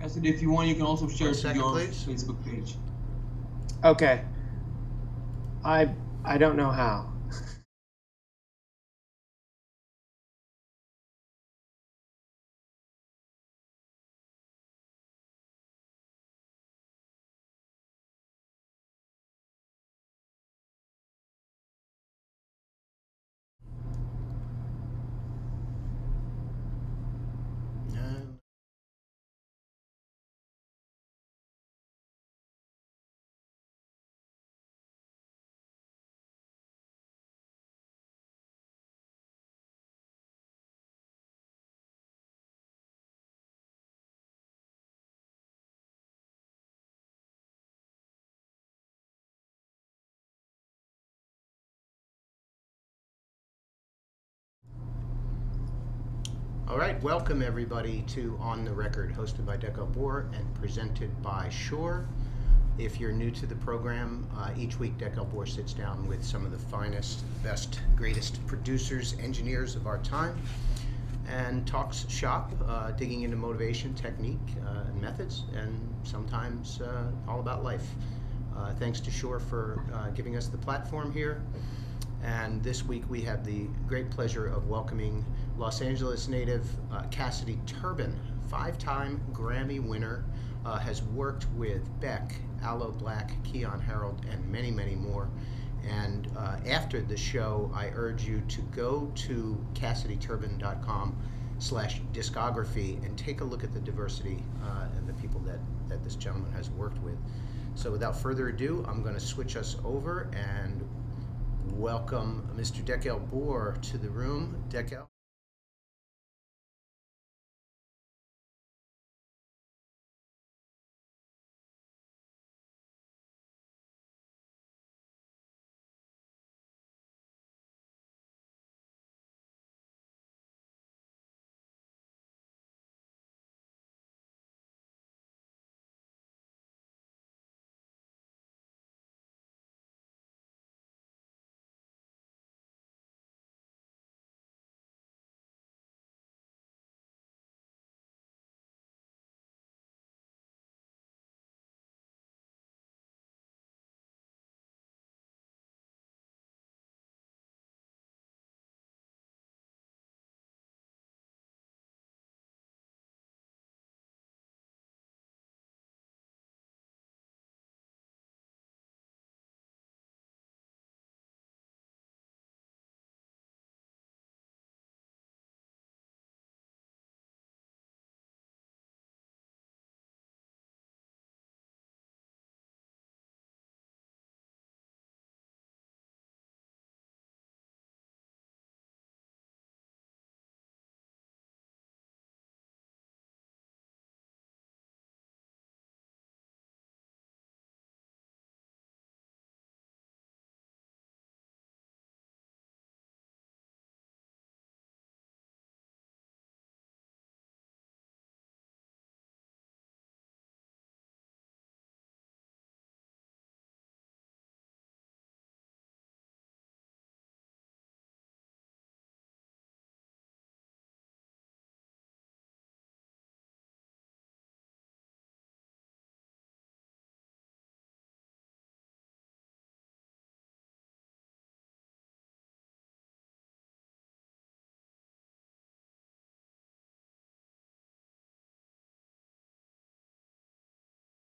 said if you want, you can also share to your please. Facebook page. Okay. I don't know how. All right, welcome everybody to On the Record, hosted by Dekel Bor and presented by Shure. If you're new to the program, each week Dekel Bor sits down with some of the finest, best, greatest producers, engineers of our time, and talks shop, digging into motivation, technique, and methods, and sometimes all about life. Thanks to Shure for giving us the platform here. And this week we have the great pleasure of welcoming Los Angeles native Cassidy Turbin, 5-time Grammy winner, has worked with Beck, Aloe Blacc, Keyon Harrold, and many, many more. And after the show, I urge you to go to CassidyTurbin.com/discography and take a look at the diversity and the people that this gentleman has worked with. So without further ado, I'm going to switch us over and welcome Mr. Dekel Bor to the room. Dekel.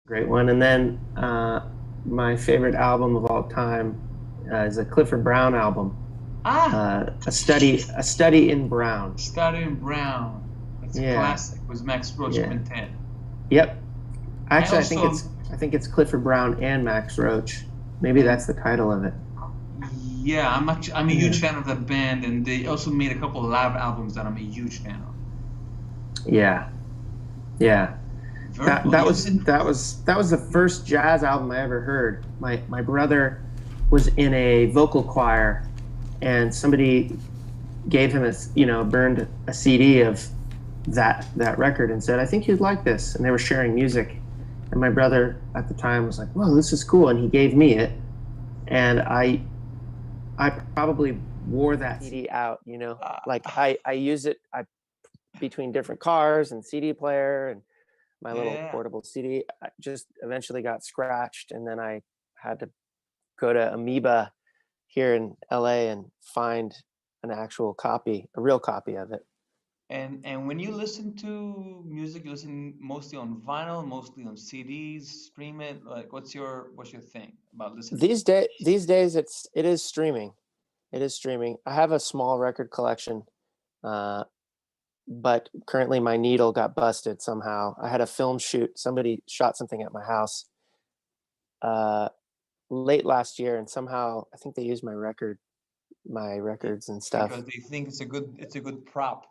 Great one. And then my favorite album of all time is a Clifford Brown album. A study in Brown. Study in Brown. That's a classic. It was Max Roach Quintet. Yep. Actually, I think it's Clifford Brown and Max Roach. Maybe that's the title of it. Yeah, I'm a huge fan of that band, and they also made a couple of live albums that I'm a huge fan of. Yeah. That was the first jazz album I ever heard. My brother was in a vocal choir, and somebody gave him burned a CD of that record and said, "I think you'd like this." And they were sharing music, and my brother at the time was like, "Whoa, this is cool," and he gave me it, and I probably wore that CD out. Like I use it between different cars and CD player, and my little Yeah. portable CD. I just eventually got scratched, and then I had to go to Amoeba here in LA and find an actual copy, a real copy of it. And when you listen to music, you listen mostly on vinyl, mostly on CDs, stream it. Like, what's your thing about listening? These days it is streaming. It is streaming. I have a small record collection, uh, but currently my needle got busted somehow. I had a film shoot. Somebody shot something at my house uh, late last year, and somehow I think they used my records and stuff. Because they think it's a good prop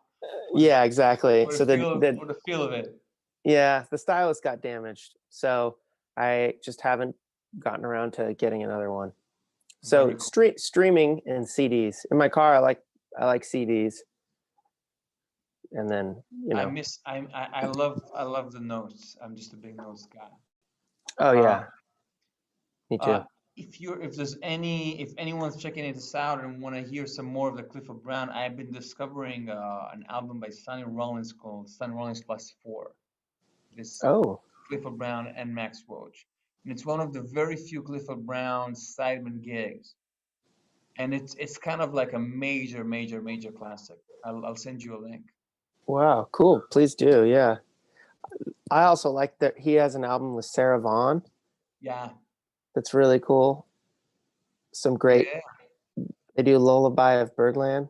Yeah, exactly. for the So feel for the feel of it. yeah, the stylus got damaged. So I just haven't gotten around to getting another one. So Very cool. streaming and CDs. In my car, I like CDs, and then I miss I love the notes. I'm just a big notes guy. oh Uh, yeah, me uh, too. if anyone's checking this out and want to hear some more of the Clifford Brown, I've been discovering an album by Sonny Rollins called Sonny Rollins Plus Four. This Oh Clifford Brown and Max Roach, and it's one of the very few Clifford Brown sideman gigs, and it's kind of like a major, major, major classic. I'll send you a link. wow, cool. Please do. Yeah, I also like that he has an album with Sarah Vaughan Yeah, that's really cool. Some great. yeah, They do Lullaby of Birdland,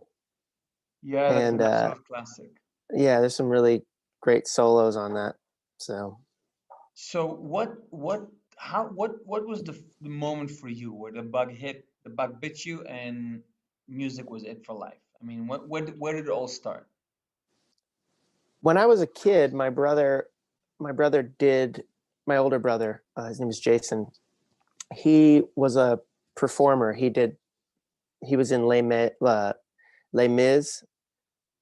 yeah. That's and an absolute classic. yeah, there's some really great solos on that. So So what was the moment for you where the bug bit you, and music was it for life? I mean, where did it all start? when I was a kid, my brother did, my older brother, his name is Jason. He was a performer. He was in Les Mis.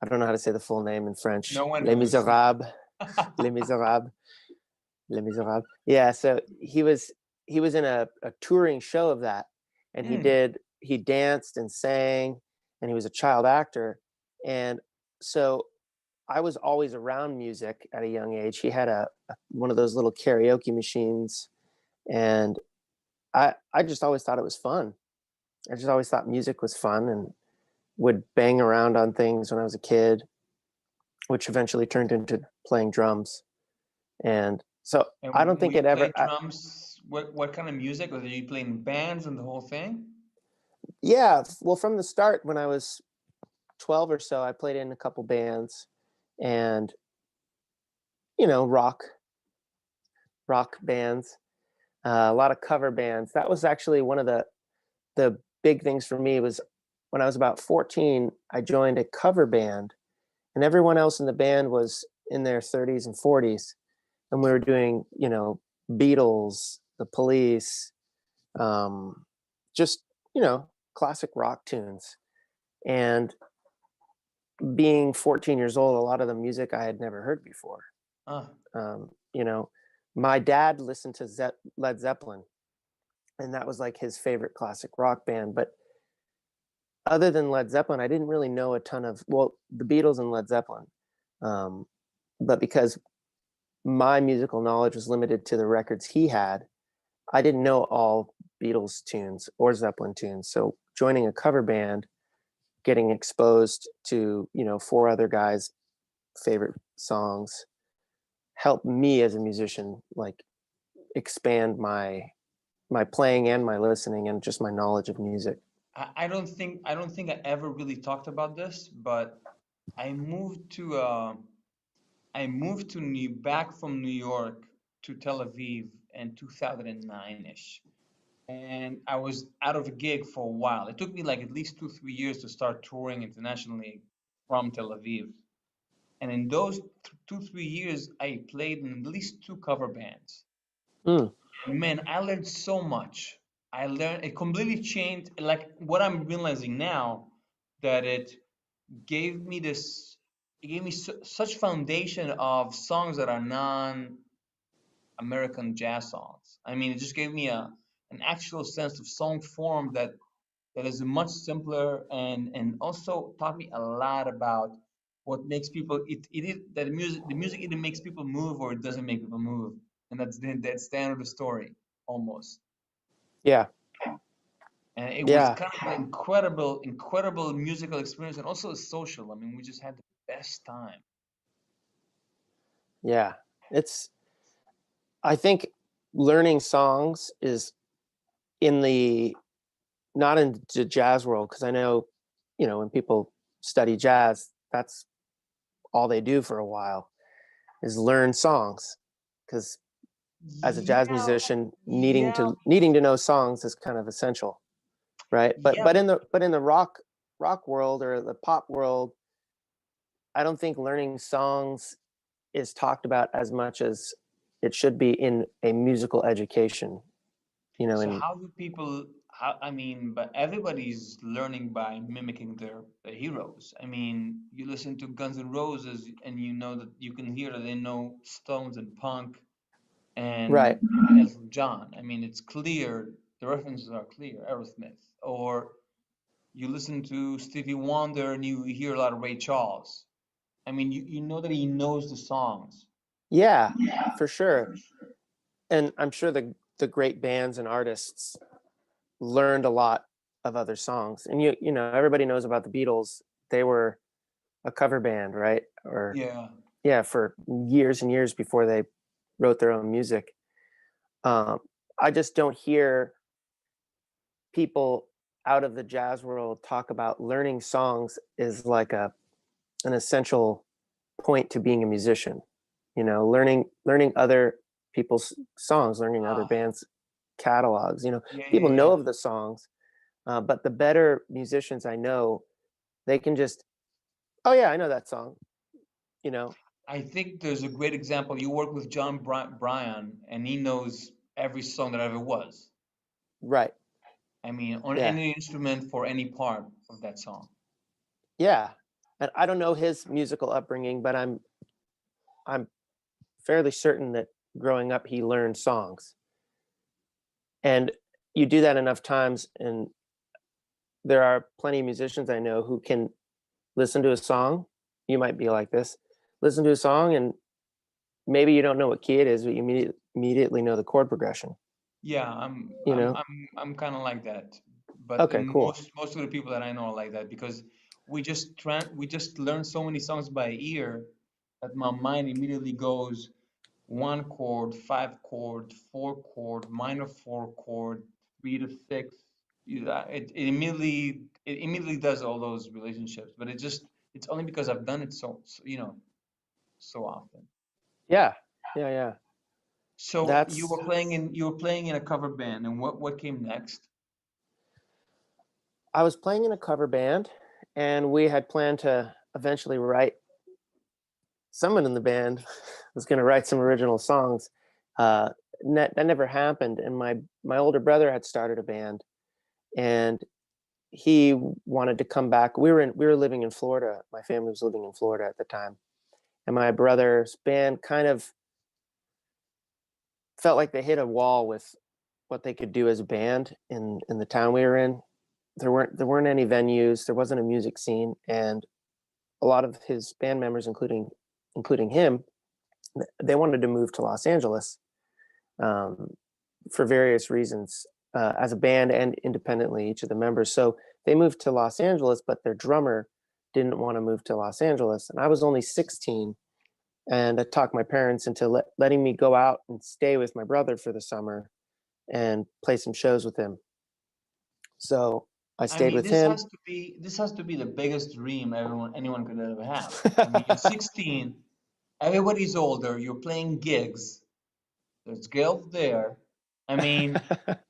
I don't know how to say the full name in French. No one Les knows. Miserables. Les Miserables. Les Miserables. Yeah, so he was in a touring show of that, and Hmm. he danced and sang, and he was a child actor, and so I was always around music at a young age. He had one of those little karaoke machines, and I just always thought it was fun. I just always thought music was fun, and would bang around on things when I was a kid, which eventually turned into playing drums. And so And I don't when think you it ever. play drums, what kind of music? Or are you playing bands and the whole thing? Yeah, well, from the start, when I was 12 or so, I played in a couple bands, and rock bands, a lot of cover bands. That was actually one of the big things for me. Was when I was about 14, I joined a cover band, and everyone else in the band was in their 30s and 40s, and we were doing Beatles, The Police, just classic rock tunes. And being 14 years old, a lot of the music I had never heard before. Ah, Um, you know, my dad listened to Led Zeppelin, and that was like his favorite classic rock band. But other than Led Zeppelin, I didn't really know a ton of, well, the Beatles and Led Zeppelin. Um, but because my musical knowledge was limited to the records he had, I didn't know all Beatles tunes or Zeppelin tunes. So joining a cover band, getting exposed to, four other guys' favorite songs helped me as a musician, like expand my playing and my listening and just my knowledge of music. I don't think I ever really talked about this, but I moved to uh, back from New York to Tel Aviv in 2009-ish. And I was out of a gig for a while. It took me like at least 2, 3 years to start touring internationally from Tel Aviv. And in those 2, 3 years, I played in at least two cover bands. Mm. And man, I learned so much. I learned it completely changed. Like what I'm realizing now, that gave me this, it gave me such foundation of songs that are non-American jazz songs. I mean, it just gave me an actual sense of song form that is much simpler, and also taught me a lot about what makes people it is that the music either makes people move or it doesn't make people move, and that's the end of the story almost. Yeah. And it was Yeah. kind of an incredible musical experience and also social. I mean, we just had the best time. Yeah. It's, I think learning songs is in the, not in the jazz world, because I know, when people study jazz, that's all they do for a while is learn songs. Because as a jazz Yeah, musician, yeah, needing to know songs is kind of essential, right? But yeah. but in the rock world or the pop world, I don't think learning songs is talked about as much as it should be in a musical education. So In how do people? How, I mean, but everybody's learning by mimicking their heroes. I mean, you listen to Guns N' Roses, and you know that you can hear that they know Stones and punk and right, Elton John. I mean, it's clear. The references are clear. Aerosmith, or you listen to Stevie Wonder, and you hear a lot of Ray Charles. I mean, you know that he knows the songs. yeah, for sure. And I'm sure the great bands and artists learned a lot of other songs. And everybody knows about the Beatles. They were a cover band, right? Or Yeah. yeah, for years and years before they wrote their own music. Um, I just don't hear people out of the jazz world talk about learning songs is like an essential point to being a musician. Learning other people's songs, learning other Ah. bands' catalogs. Yeah, yeah, People yeah. know of the songs, but the better musicians I know, they can just, oh yeah, I know that song. You know, I think there's a great example. You work with John Bryan, and he knows every song that ever was. right? I mean, on Yeah, any instrument for any part of that song. yeah. And I don't know his musical upbringing, but I'm fairly certain that growing up he learned songs. And you do that enough times, and there are plenty of musicians I know who can listen to a song. You might be like this. Listen to a song, and maybe you don't know what key it is, but you immediately know the chord progression. Yeah, I'm You I'm know? I'm I'm kind of like that. But Okay, and cool. most of the people that I know are like that because we just learn so many songs by ear that my mind immediately goes one chord, five chord, four chord, minor four chord, 3 to 6. It immediately does all those relationships. But it's only because I've done it so often. Yeah, yeah, yeah. So That's you were playing in a cover band, and what came next? I was playing in a cover band, and we had planned to eventually write. Someone in the band was going to write some original songs. Uh, that never happened, and my older brother had started a band, and he wanted to come back. We were living in Florida. My family was living in Florida at the time, and my brother's band kind of felt like they hit a wall with what they could do as a band in the town we were in. There weren't any venues. There wasn't a music scene, and a lot of his band members, including him, they wanted to move to Los Angeles um, for various reasons, as a band and independently, each of the members. So they moved to Los Angeles, but their drummer didn't want to move to Los Angeles, and I was only 16. And I talked my parents into letting me go out and stay with my brother for the summer and play some shows with him. So I I stayed mean, with him. this has to be the biggest dream anyone could ever have. I mean, you're 16, everybody's older, you're playing gigs, there's girls there. I mean,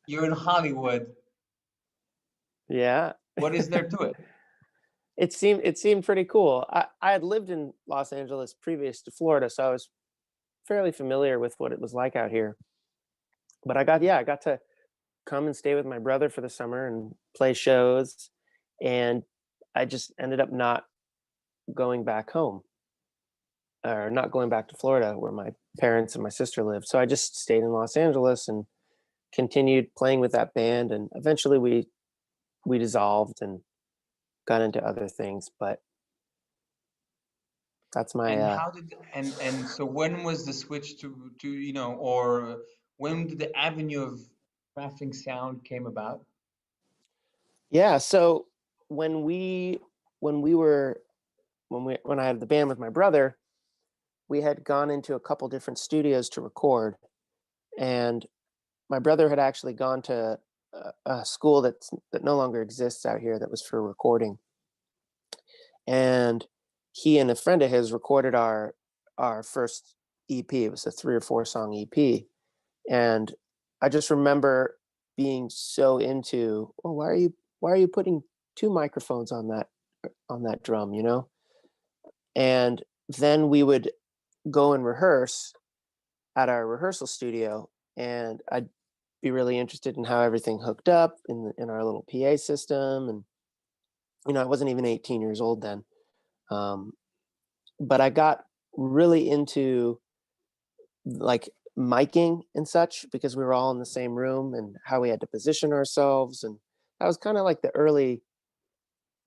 you're in Hollywood. Yeah, What is there to it? it seemed pretty cool. I had lived in Los Angeles previous to Florida, so I was fairly familiar with what it was like out here. But I got to come and stay with my brother for the summer and play shows, and I just ended up not going back home, or not going back to Florida where my parents and my sister lived. So I just stayed in Los Angeles and continued playing with that band, and eventually we dissolved and got into other things. But That's my And how did and so when was the switch to or when did the avenue of crafting sound came about? yeah. So when we when we were when I had the band with my brother, we had gone into a couple different studios to record, and my brother had actually gone to a school that no longer exists out here that was for recording, and he and a friend of his recorded our first EP. It was a 3 or 4 song EP, and I just remember being so into, oh, why are you putting 2 microphones on that drum, you know? And then we would go and rehearse at our rehearsal studio, and I'd be really interested in how everything hooked up in our little PA system. And I wasn't even 18 years old then, um, but I got really into like miking and such because we were all in the same room and how we had to position ourselves. And that was kind of like the early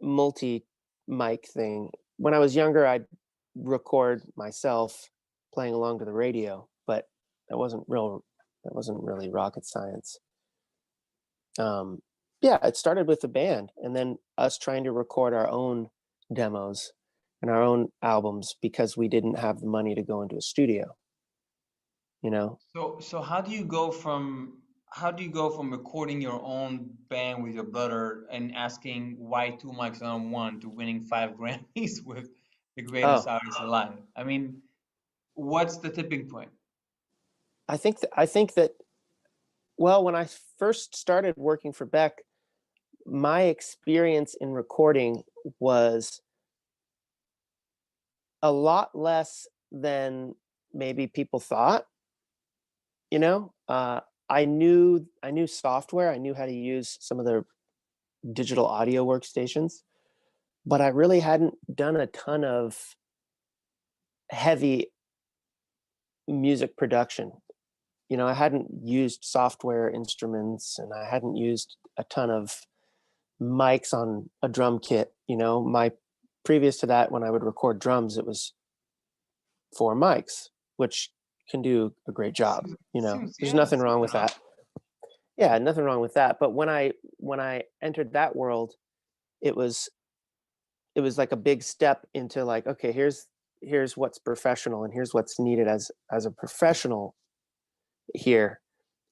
multi mic thing. When I was younger, I'd record myself playing along to the radio, but that wasn't really rocket science. Yeah, it started with the band and then us trying to record our own demos and our own albums because we didn't have the money to go into a studio, you know? So how do you go from recording your own band with your brother and asking why 2 mics on one to winning 5 Grammys with the greatest Oh, artist alive? I mean, what's the tipping point? I think that well, when I first started working for Beck, my experience in recording was a lot less than maybe people thought, you know? I knew software, I knew how to use some of the digital audio workstations, but I really hadn't done a ton of heavy music production. I hadn't used software instruments and I hadn't used a ton of mics on a drum kit. My previous to that, when I would record drums, it was 4 mics, which can do a great job. There's Yeah, nothing seems wrong with enough. that. Yeah, nothing wrong with that. But when I entered that world, it was it was like a big step into like, okay, here's what's professional and here's what's needed as a professional here.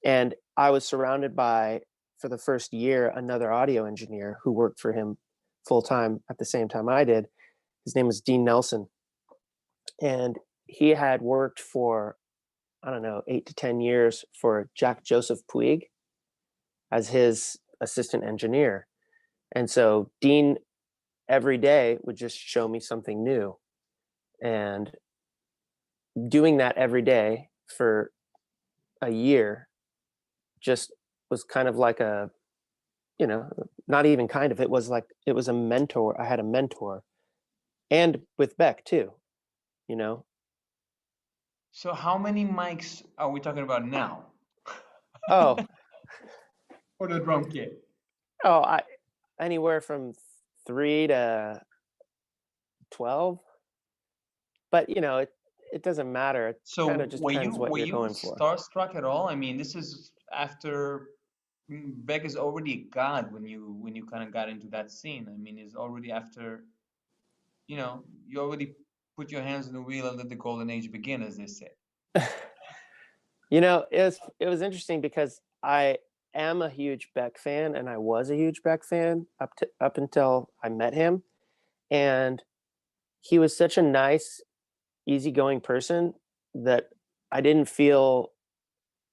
And I was surrounded by, for the first year, another audio engineer who worked for him full time at the same time I did. His name was Dean Nelson. And he had worked for, I don't know, 8 to 10 years for Jack Joseph Puig as his assistant engineer. And so Dean every day would just show me something new. And doing that every day for a year just was kind of like not even kind of, it was a mentor. I had a mentor, and with Beck too, you know. So how many mics are we talking about now Oh, for the drum kit? I anywhere from 3 to 12, but it doesn't matter. It kind So of just were you depends what were you're you going for. starstruck at all? I mean, this is after Beck is already a god when you kind of got into that scene. I mean, it's already after you already put your hands on the wheel and let the golden age begin, as they say. It was interesting because I am a huge Beck fan, and I was a huge Beck fan up until I met him, and he was such a nice, easygoing person that I didn't feel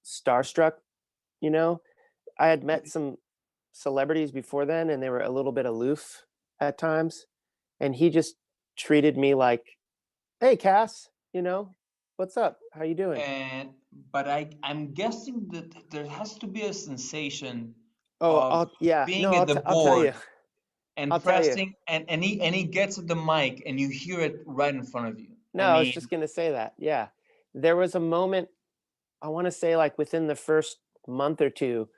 starstruck. You know, I had met some celebrities before then, and they were a little bit aloof at times, and he just treated me like, "Hey, Cass, what's up? How you doing?" And but I'm guessing that there has to be a sensation Oh, of yeah, being no, at the I'll tell you. board and I'll tell you. pressing and he gets at the mic and you hear it right in front of you. No, I I was mean, just gonna say that. Yeah, there was a moment. I want to say like within the first month or two,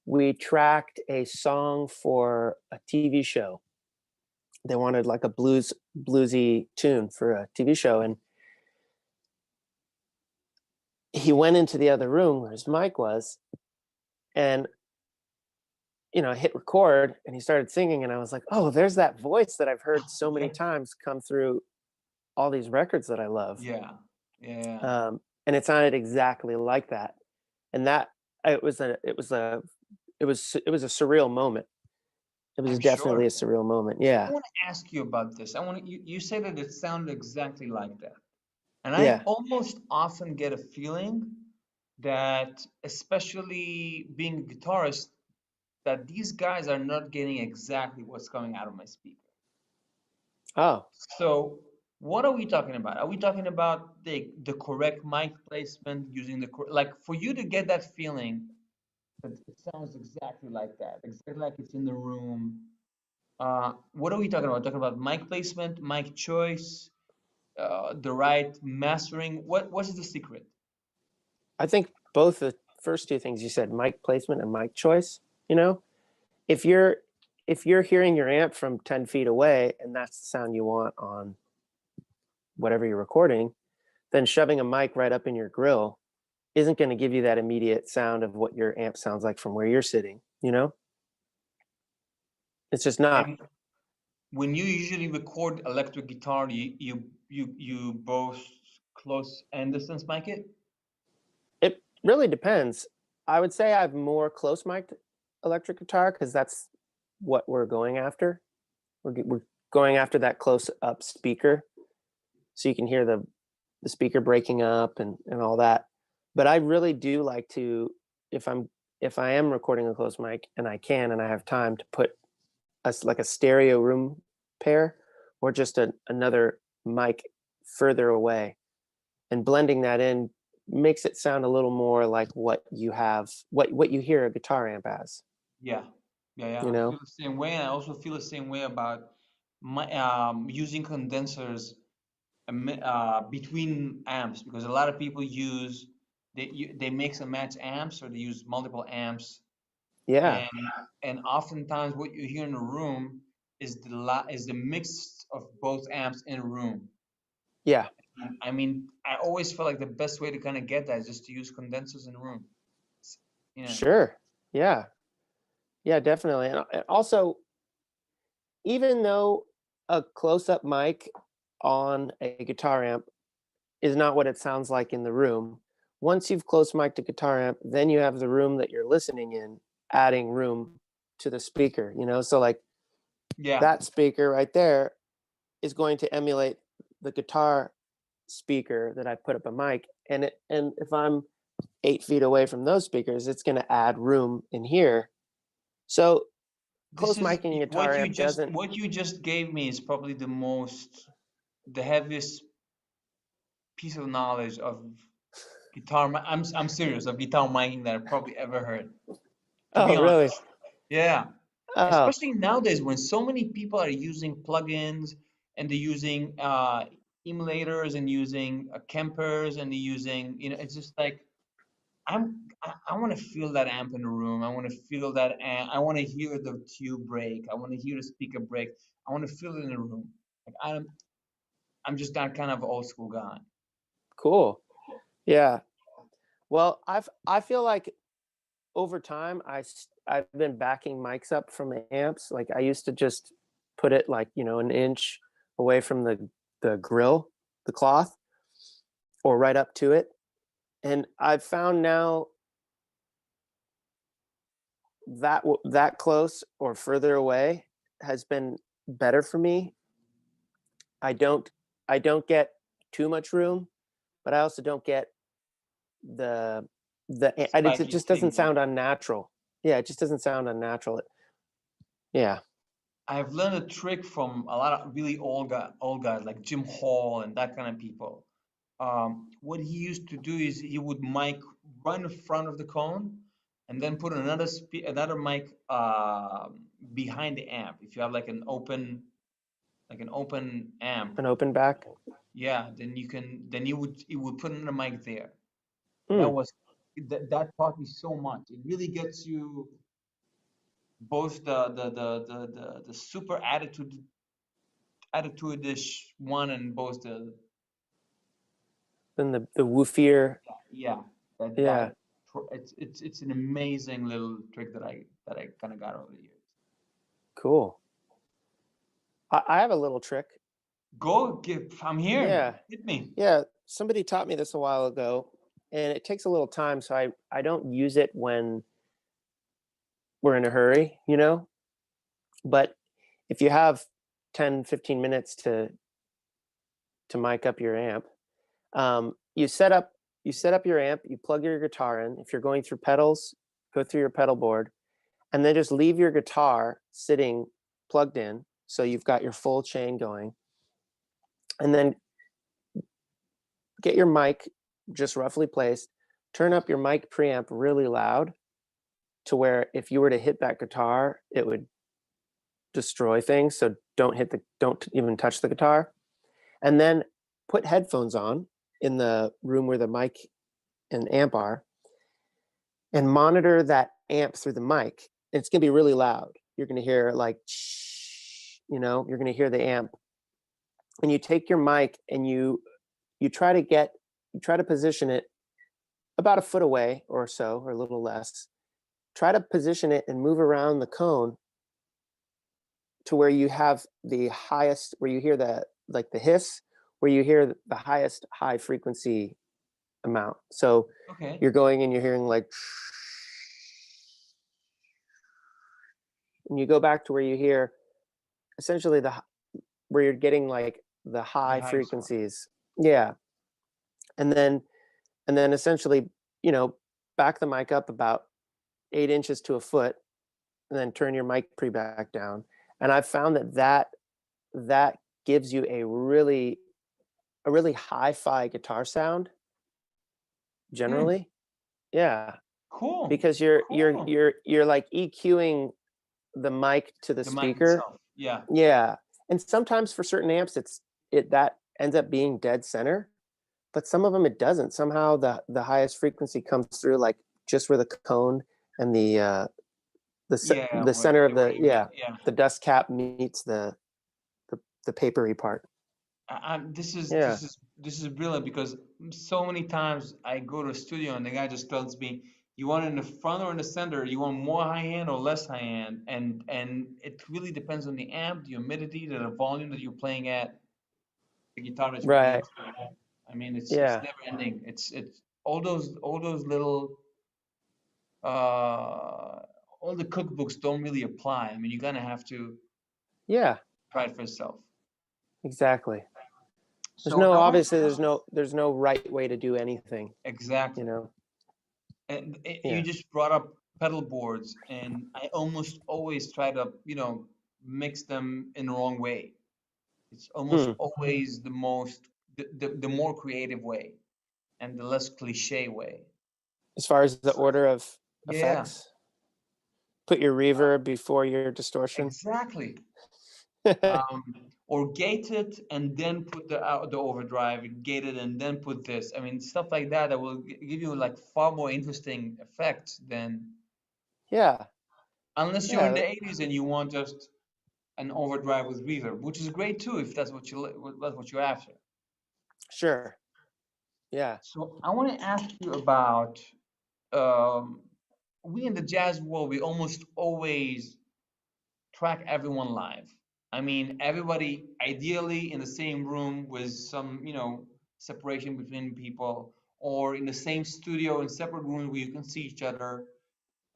we tracked a song for a TV show, They wanted like a bluesy tune for a TV show, and he went into the other room where his mic was, and hit record, and he started singing, and I was like, oh, there's that voice that I've heard so many times come through all these records that I love. Yeah. Yeah. And it sounded exactly like that. And that it was a surreal moment. It was I'm sure. definitely a surreal moment. So I Yeah. want to ask you about this. You say that it sounded exactly like that. And I Yeah. almost often get a feeling that, especially being a guitarist, that these guys are not getting exactly what's coming out of my speaker. Oh, So what are we talking about? Are we talking about the correct mic placement, using like for you to get that feeling that it sounds exactly like that, exactly like it's in the room? What are we talking about? Talking about mic placement, mic choice, the right mastering. What's the secret? I think both the first two things you said, mic placement and mic choice, you know, if you're hearing your amp from 10 feet away and that's the sound you want on whatever you're recording, then shoving a mic right up in your grill isn't going to give you that immediate sound of what your amp sounds like from where you're sitting, It's just not. And when you usually record electric guitar, you both close and distance mic it? It really depends. I would say I have more close mic'd electric guitar because that's what we're going after. We're going after that close up speaker, so you can hear the speaker breaking up and all that. But I really do like to, if I am recording a close mic and I can and I have time, to put like a stereo room pair or just another mic further away, and blending that in makes it sound a little more like what you have, what you hear a guitar amp as. Yeah, yeah. You I know? feel the same way, and I also feel the same way about my using condensers between amps, because a lot of people use they mix and match amps, or they use multiple amps, Yeah, and oftentimes what you hear in a room is the mix of both amps in a room. yeah, And I mean, I always feel like the best way to kind of get that is just to use condensers in a room. It's- Yeah, sure, yeah, yeah, definitely. And also, even though a close-up mic on a guitar amp is not what it sounds like in the room, once you've close mic'd a guitar amp, then you have the room that you're listening in, adding room to the speaker. So like yeah. that speaker right there is going to emulate the guitar speaker that I put up a mic, and if I'm 8 feet away from those speakers, it's going to add room in here. So This close is micing a guitar amp doesn't. what you just gave me is probably the heaviest piece of knowledge of I'm serious, of guitar miking that I've probably ever heard. To be Oh, really? honest, yeah. Oh, Especially nowadays when so many people are using plugins, and they're using emulators, and using Kempers, and they're using, it's just like I want to feel that amp in the room. I want to feel that amp. I want to hear the tube break. I want to hear the speaker break. I want to feel it in the room. Like I'm just that kind of old school guy. cool. Yeah. Well, I feel like over time I've been backing mics up from amps. Like I used to just put it like, an inch away from the grill, the cloth, or right up to it. And I've found now that that close or further away has been better for me. I don't get too much room, but I also don't get the it Spiky just doesn't signal. sound unnatural. Yeah, it just doesn't sound unnatural. Yeah. I've learned a trick from a lot of really old guys like Jim Hall and that kind of people. What he used to do is he would mic right in front of the cone, and then put another mic behind the amp. If you have like an open amp, An open back. yeah, then you would put another mic there. That Hmm. was that taught me so much. It really gets you both the super attitude add it to a dish, one and both the Then the woofier. yeah Yeah. it's an amazing little trick that I kind of got over the years. Cool. I have a little trick. I'm here. Yeah. Hit me. Yeah. Somebody taught me this a while ago, and it takes a little time, so I don't use it when we're in a hurry, But if you have 10, 15 minutes to mic up your amp, you set up your amp, you plug your guitar in. If you're going through pedals, go through your pedal board, and then just leave your guitar sitting plugged in, so you've got your full chain going. And then get your mic just roughly placed, turn up your mic preamp really loud to where if you were to hit that guitar, it would destroy things. So don't even touch the guitar. And then put headphones on in the room where the mic and amp are, and monitor that amp through the mic. It's going to be really loud. You're going to hear like, you're going to hear the amp. And you take your mic and you try to position it about a foot away or so, or a little less. Try to position it and move around the cone to where you have the highest, where you hear the hiss, where you hear the highest high frequency amount. So Okay. you're going and you're hearing like, and you go back to where you hear essentially where you're getting like the high frequencies. Yeah. And then essentially, back the mic up about 8 inches to a foot, and then turn your mic pre back down. And I've found that gives you a really hi-fi guitar sound generally. Yeah. Cool. Because you're like EQing the mic to the speaker. Yeah. Yeah. And sometimes for certain amps that ends up being dead center, but some of them it doesn't. Somehow the highest frequency comes through like just where the cone and the center of the dust cap meets the papery part. This is brilliant, because so many times I go to a studio and the guy just tells me, you want it in the front or in the center, you want more high end or less high end, and it really depends on the amp, the humidity, the volume that you're playing at, the guitar that you're playing. I mean, it's never ending. It's all those little all the cookbooks don't really apply. I mean, you're gonna have to try it for yourself. Exactly. There's no right way to do anything. Exactly. And you just brought up pedal boards, and I almost always try to, mix them in the wrong way. It's almost always the more creative way and the less cliche way. As far as the order of effects, put your reverb before your distortion. Exactly. Or gate it and then put the overdrive, gate it and then put this. I mean, stuff like that will give you like far more interesting effects than. Yeah. Unless you're in the 80s and you want just an overdrive with reverb, which is great too if that's what you're after. Sure. Yeah. So I want to ask you about we in the jazz world, we almost always track everyone live. I mean, everybody ideally in the same room with some, separation between people, or in the same studio in separate rooms where you can see each other.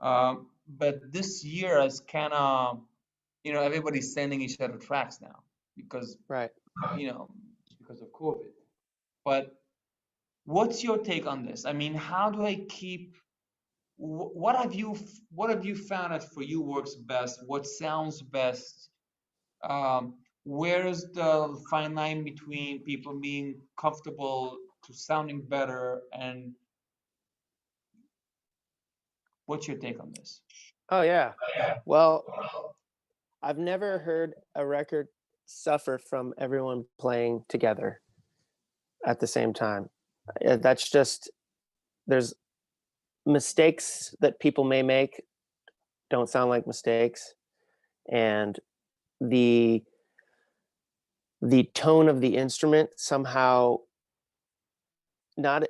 But this year is kind of, everybody's sending each other tracks now because, because of COVID. But what's your take on this? I mean, how do I keep? What have you found that for you works best? What sounds best? Where's the fine line between people being comfortable to sounding better, and what's your take on this? Oh yeah. Well, I've never heard a record suffer from everyone playing together at the same time. That's just, there's mistakes that people may make don't sound like mistakes, and the the tone of the instrument somehow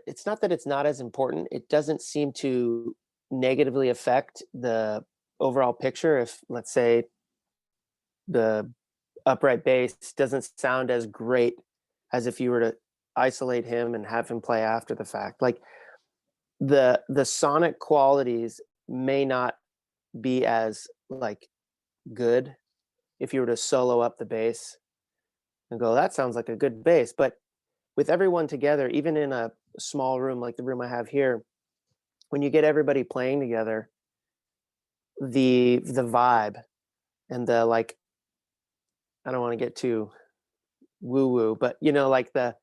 it's not that it's not as important. It doesn't seem to negatively affect the overall picture. If, let's say, the upright bass doesn't sound as great as if you were to isolate him and have him play after the fact. Like the sonic qualities may not be as like good if you were to solo up the bass and go, that sounds like a good bass. But with everyone together, even in a small room like the room I have here, when you get everybody playing together, the vibe and the, like, I don't want to get too woo woo, but like the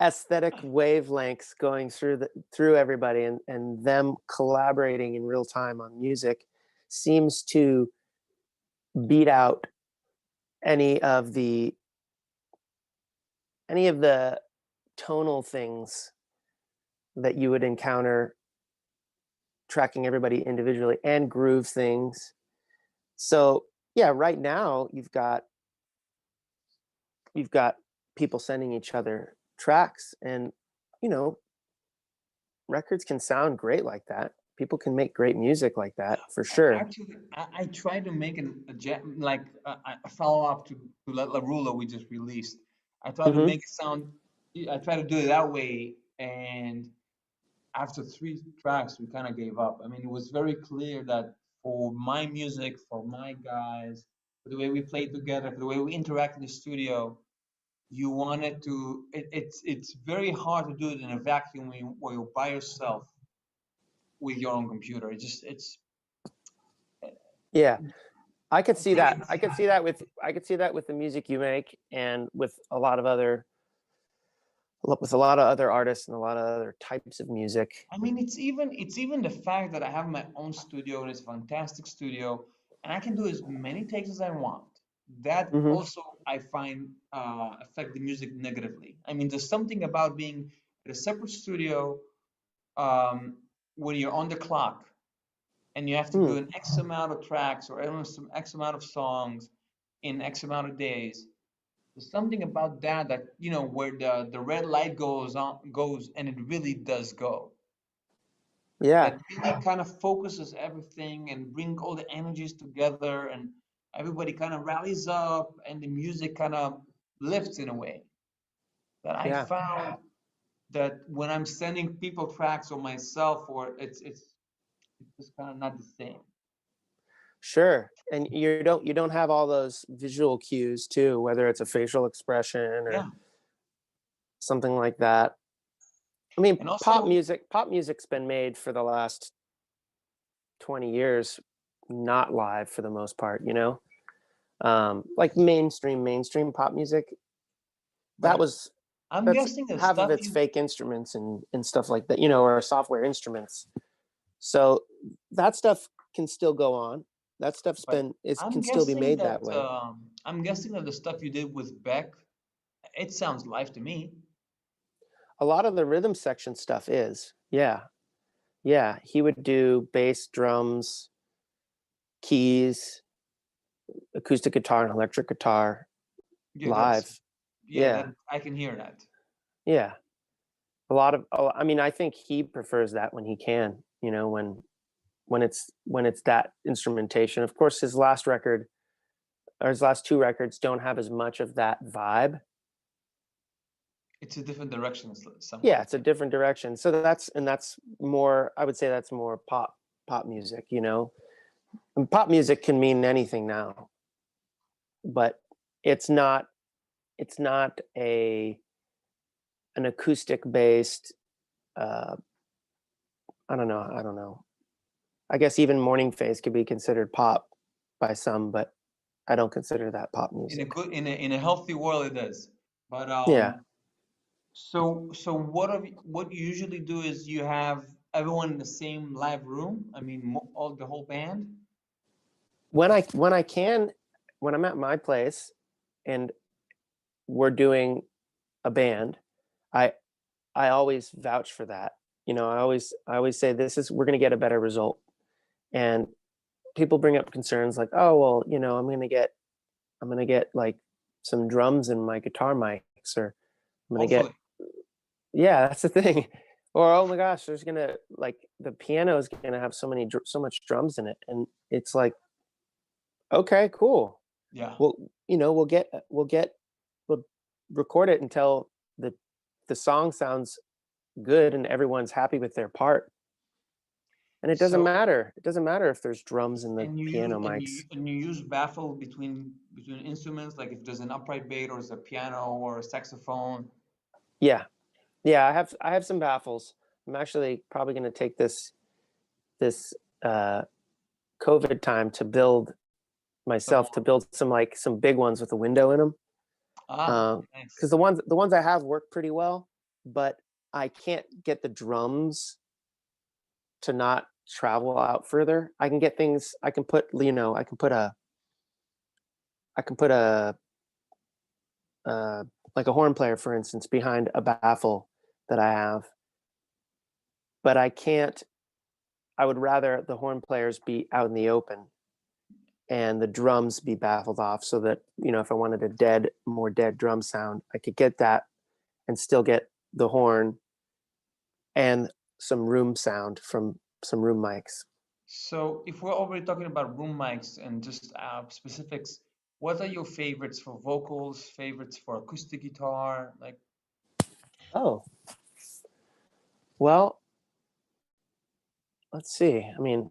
aesthetic wavelengths going through everybody, and them collaborating in real time on music seems to beat out any of the tonal things that you would encounter tracking everybody individually, and groove things. So yeah, right now you've got people sending each other tracks, and records can sound great like that. People can make great music like that, for sure. Actually, I try to make like a follow up to La Rula we just released. I try to Mm-hmm. make it sound. I try to do it that way, and after 3 tracks, we kind of gave up. I mean, it was very clear that for my music, for my guys, for the way we played together, for the way we interact in the studio, you wanted to. It's very hard to do it in a vacuum where you're by yourself with your own computer. It's Yeah, I could see that. it's I could see that with the music you make, and with a lot of other artists and a lot of other types of music. I mean, it's even the fact that I have my own studio and it's a fantastic studio, and I can do as many takes as I want. That Mm-hmm. also I find affect the music negatively. I mean, there's something about being at a separate studio um, when you're on the clock and you have to do Mm. an X amount of tracks or some X amount of songs in X amount of days. There's something about that where the red light goes and it really does go. Yeah, That really kind of focuses everything and bring all the energies together, and everybody kind of rallies up and the music kind of lifts in a way that I yeah, found that when I'm sending people tracks or myself, or it's just kind of not the same. sure. And you don't have all those visual cues too, whether it's a facial expression or Yeah. something like that. I mean, And pop also, music's been made for the last 20 years, not live for the most part, like mainstream pop music. That but was I'm that's guessing the half of stuff it's you fake instruments and stuff like that, or software instruments. So that stuff can still go on. That stuff's but can still be made that way. I'm guessing that the stuff you did with Beck, it sounds live to me. A lot of the rhythm section stuff is, yeah. Yeah, he would do bass, drums, keys, acoustic guitar, and electric guitar Yeah, live. that Yeah, I can hear that. yeah. I mean, I think he prefers that when he can, when it's that instrumentation. Of course, his last record, or his last 2 records, don't have as much of that vibe. It's a different direction Yeah, somewhat. it's a different direction. So that's more, I would say that's more pop music, And pop music can mean anything now, but it's not an acoustic based, uh I don't know. I guess even Morning Phase could be considered pop by some, but I don't consider that pop In a music. good in a healthy world, it is. But Yeah. so what you usually do is you have everyone in the same live room. I mean, all the whole band. When I'm at my place and we're doing a band, I I always vouch for that. I always say we're going to get a better result. And people bring up concerns like, oh well, I'm going to get like some drums in my guitar mics, or I'm gonna Hopefully. yeah, that's the thing. Or oh my gosh, there's gonna like the piano is gonna have so much drums in it, and it's like, okay, cool. Yeah. Well, we'll record it until the song sounds good and everyone's happy with their part. And it doesn't So matter. It doesn't matter if there's drums in the and you use piano mics. and you use baffle between instruments, like if there's an upright bass or it's a piano or a saxophone. Yeah. Yeah, I have some baffles. I'm actually probably going to take this COVID time to build Some myself to build some big ones with a window in them. nice. Because the ones I have work pretty well, but I can't get the drums to not travel out further. I can get things. I can put a like a horn player, for instance, behind a baffle that I have, but I can't. I would rather the horn players be out in the open and the drums be baffled off, so that if I wanted a more dead drum sound, I could get that and still get the horn and some room sound from some room mics. So if we're already talking about room mics and just specifics, what are your favorites for vocals, favorites for acoustic guitar? Like, Oh, well, let's see. I mean,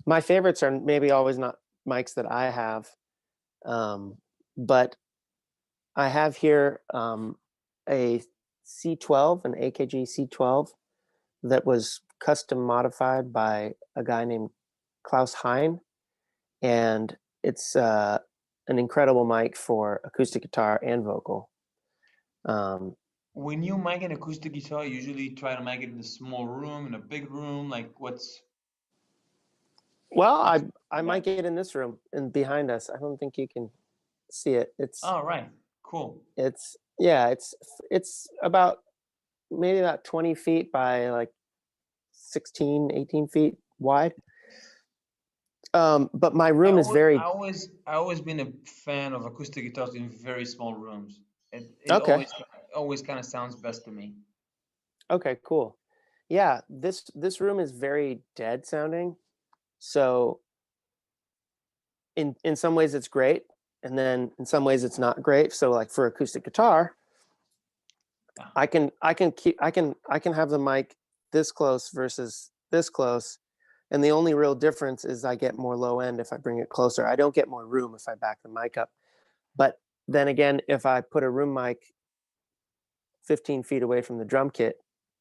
my favorites are maybe always not mics that I have, but I have here a C12, an AKG C12 that was custom modified by a guy named Klaus Hein, and it's an incredible mic for acoustic guitar and vocal. when you mic an acoustic guitar, you usually try to mic it in a small room, in a big room. Like, Well, what's I might get in this room and behind us. I don't think you can see it. Oh, right, cool. It's about maybe about 20 feet by like 16, 18 feet wide. But my I room is always, I very always, I always been a fan of acoustic guitars in very small rooms. It okay. always kind of sounds best to me. Okay, cool. Yeah, this room is very dead sounding. So in some ways it's great, and then in some ways it's not great. So like for acoustic guitar, Yeah. I can have the mic this close versus this close, and the only real difference is I get more low end if I bring it closer. I don't get more room if I back the mic up. But then again, if I put a room mic 15 feet away from the drum kit,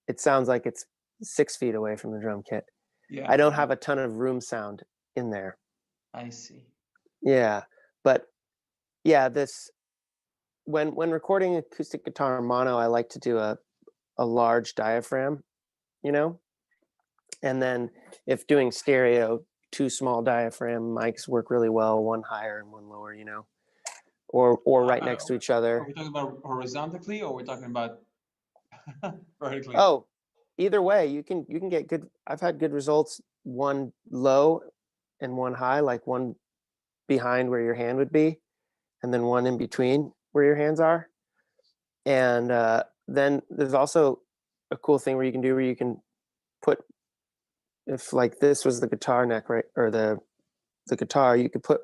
it sounds like it's 6 feet away from the drum kit. Yeah, I don't have a ton of room sound in there. I see. Yeah, but yeah, this when recording acoustic guitar mono, I like to do a large diaphragm, and then if doing stereo, two small diaphragm mics work really well, one higher and one lower, or right next to each Are other. we talking about horizontally or are we talking about vertically? Oh, either way, you can get good. I've had good results. One low and one high, like one behind where your hand would be, and then one in between where your hands are. And then there's also a cool thing where you can put, if like this was the guitar neck, right, or the guitar, you could put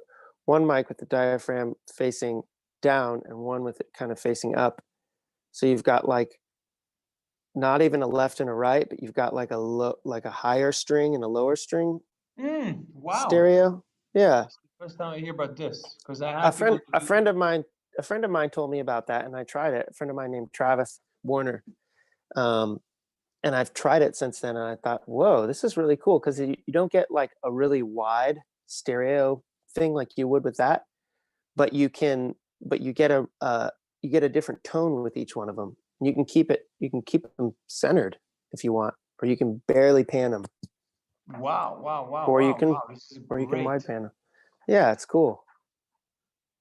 one mic with the diaphragm facing down and one with it kind of facing up. So you've got like not even a left and a right, but you've got like a higher string and a lower string Wow. stereo. Yeah. That's the first time I hear about this because I A have people friend that a do. friend of mine a friend of mine told me about that, and I tried it. A friend of mine named Travis Warner. And I've tried it since then, and I thought, whoa, this is really cool, because you don't get like a really wide stereo thing like you would with that, but you get a different tone with each one of them. You can keep them centered if you want, or you can barely pan them, Wow, wow, wow, or you wow, can wow. This is or you can great. wide pan them. Yeah, it's cool.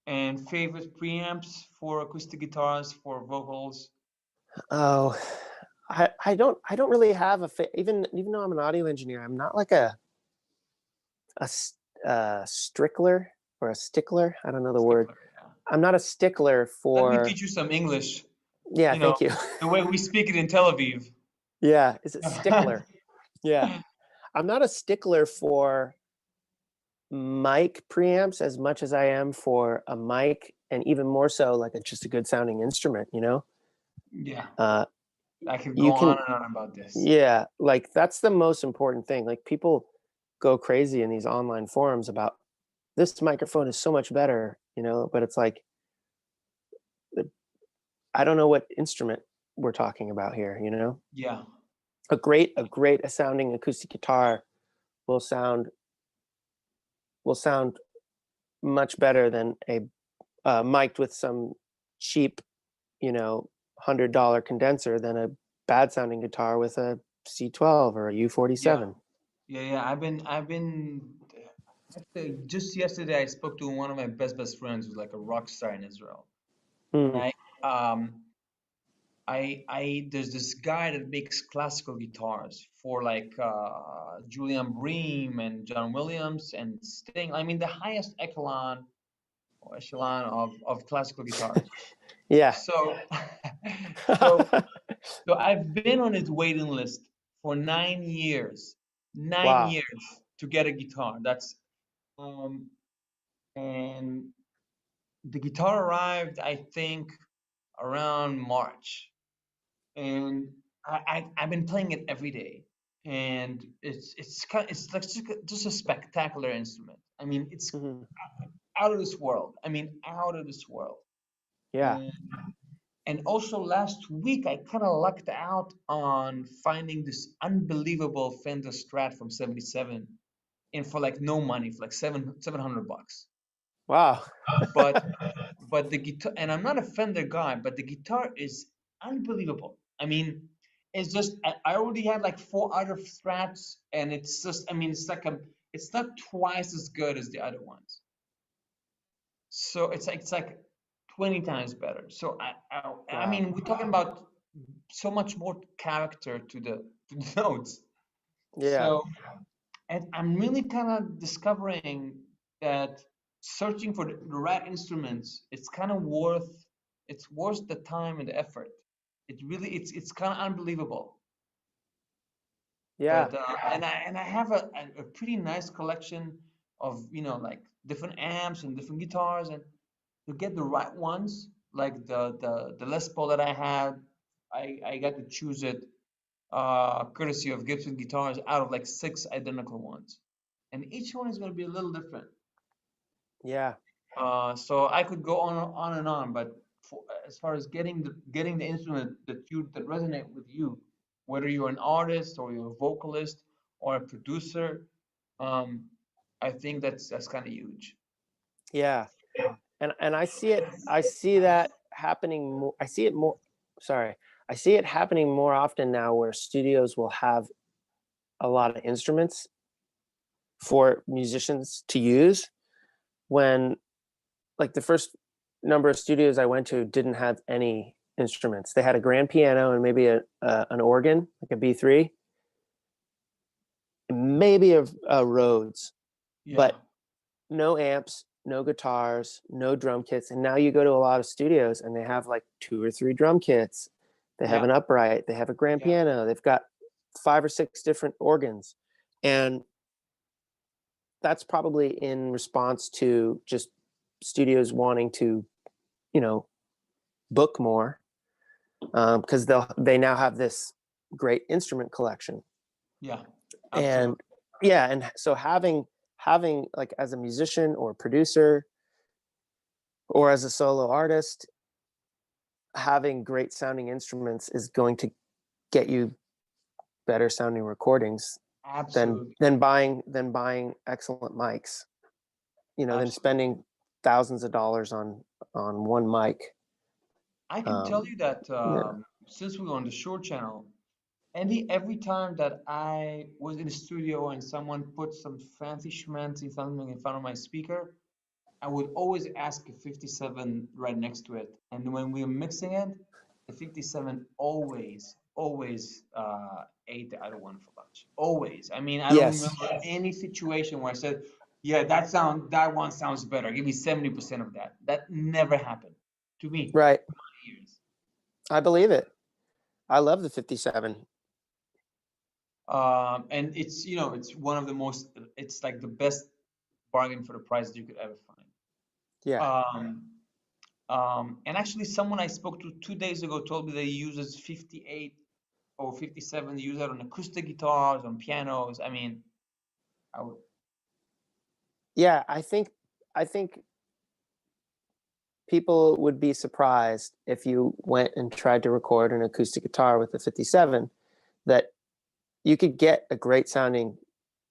And favorite preamps for acoustic guitars, for vocals? Oh, I don't really have even though I'm an audio engineer, I'm not like a strickler or a stickler. I don't know the word. Stickler, yeah. not a stickler Let me for. teach you some English. Yeah, You know, thank you. the way we speak it in Tel Aviv. Yeah, is it stickler? Yeah, I'm not a stickler for mic preamps as much as I am for a mic, and even more so like just a good sounding instrument. Yeah, Uh, I could go you on can, and on about this. yeah, like that's the most important thing. Like people go crazy in these online forums about this microphone is so much better, but it's like I don't know what instrument we're talking about here. Yeah, A great sounding acoustic guitar will sound much better than a mic'd with some cheap, $100 condenser than a bad sounding guitar with a C12 or a yeah, U47. yeah. I've been. Actually, just yesterday, I spoke to one of my best friends who's like a rock star in Israel, and Mm. there's this guy that makes classical guitars for like Julian Bream and John Williams and Sting. I mean, the highest echelon of classical guitars. Yeah. So, so, so I've been on his waiting list for 9 years, nine Wow. years to get a guitar. Um, and the guitar arrived, I think, around March. And I've been playing it every day, and it's like just a spectacular instrument. I mean, it's Mhm. out of this world. I mean, out of this world. Yeah. And also last week I kind of lucked out on finding this unbelievable Fender Strat from '77, and for like no money, for like $700. Wow. But the guitar, and I'm not a Fender guy, but the guitar is unbelievable. I mean, it's just I already had like four other Strats, and it's just, I mean, it's not twice as good as the other ones. So it's like 20 times better. So I Wow. mean, we're talking about so much more character to the notes. Yeah. So, and I'm really kind of discovering that searching for the right instruments, it's worth the time and the effort. It's kind of unbelievable. Yeah. But and I have a pretty nice collection of, like different amps and different guitars, and to get the right ones, like the Les Paul that I had, I got to choose it, courtesy of Gibson Guitars, out of like six identical ones, and each one is going to be a little different. Yeah. So I could go on and on, but as far as getting the instrument that resonate with you, whether you're an artist or you're a vocalist or a producer, um, I think that's kind of huge. Yeah. And I see that happening more. I see it more. Sorry. I see it happening more often now where studios will have a lot of instruments for musicians to use when like the first number of studios I went to didn't have any instruments. They had a grand piano and maybe an organ, like a B3, and maybe a Rhodes, Yeah, but no amps, no guitars, no drum kits. And now you go to a lot of studios and they have like 2 or 3 drum kits. They have yeah, an upright, they have a grand yeah, piano, they've got 5 or 6 different organs. And that's probably in response to just studios wanting to, you know, book more because they now have this great instrument collection. yeah, And absolutely. yeah, and so having like as a musician or producer or as a solo artist, having great sounding instruments is going to get you better sounding recordings than Absolutely. than buying excellent mics. Than Absolutely. spending thousands of dollars on one mic. I can tell Um, you that, yeah. since we were on the short channel, every time that I was in the studio and someone put some fancy schmancy something in front of my speaker, I would always ask a 57 right next to it. And when we were mixing it, the 57 always ate the other one for lunch. Always. I mean, I don't Yes. remember any situation where I said, Yeah, that one sounds better. Give me 70% of that. That never happened to me. Right. In my ears. I believe it. I love the 57. And it's it's one of the most. It's like the best bargain for the price that you could ever find. Yeah. And actually, someone I spoke to 2 days ago told me that he uses 58 or 57. They use that on acoustic guitars, on pianos. I mean, I would. Yeah, I think people would be surprised if you went and tried to record an acoustic guitar with a 57 that you could get a great sounding.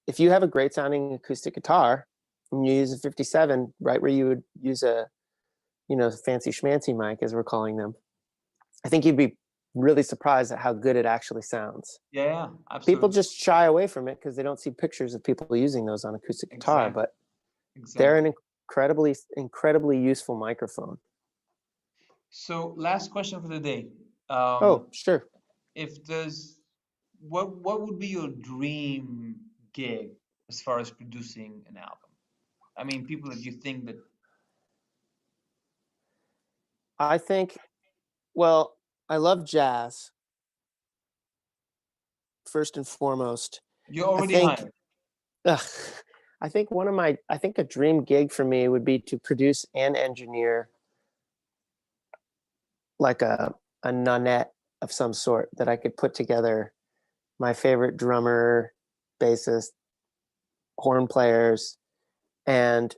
If you have a great sounding acoustic guitar and you use a 57 right where you would use a fancy schmancy mic, as we're calling them, I think you'd be really surprised at how good it actually sounds. Yeah, People absolutely. just shy away from it because they don't see pictures of people using those on acoustic guitar, Exactly. but they're Exactly. an incredibly useful microphone. So, last question for the day. Oh, sure. If there's what would be your dream gig as far as producing an album? I mean, people that you think that I think, well, I love jazz first and foremost. you're I already think, hired. ugh, I think a dream gig for me would be to produce and engineer like a nonette of some sort that I could put together my favorite drummer, bassist, horn players, and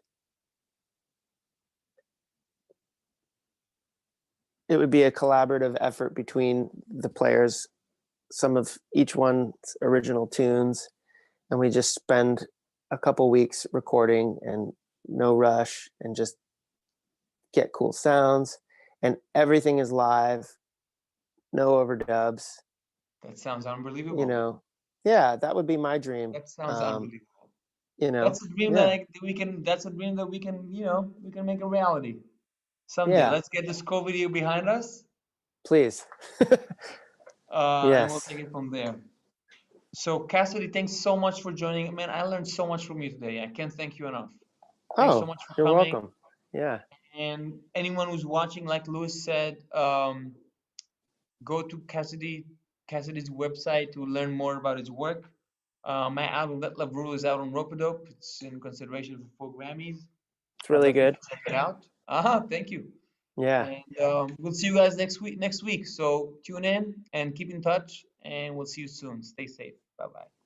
it would be a collaborative effort between the players, some of each one's original tunes, and we just spend a couple weeks recording and no rush and just get cool sounds, and everything is live, no overdubs. That sounds You unbelievable. know, yeah, that would be my dream. That sounds unbelievable. You know, That's a dream yeah, that we can. That's a dream that we can. We can make a reality someday. yeah, Let's get this COVID year behind us, please. and we'll Yes. take it from there. So, Cassidy, thanks so much for joining. Man, I learned so much from you today. I can't thank you enough. Thanks so Oh, much for you're coming. welcome. Yeah. And anyone who's watching, like Lewis said, go to Cassidy's website to learn more about his work. My album Let Love Rule is out on Rope-a-Dope. It's in consideration for 4 Grammys. It's I'd really love for you good. to check it out. Thank you. Yeah. And we'll see you guys next week. So tune in and keep in touch, and we'll see you soon. Stay safe. Bye bye.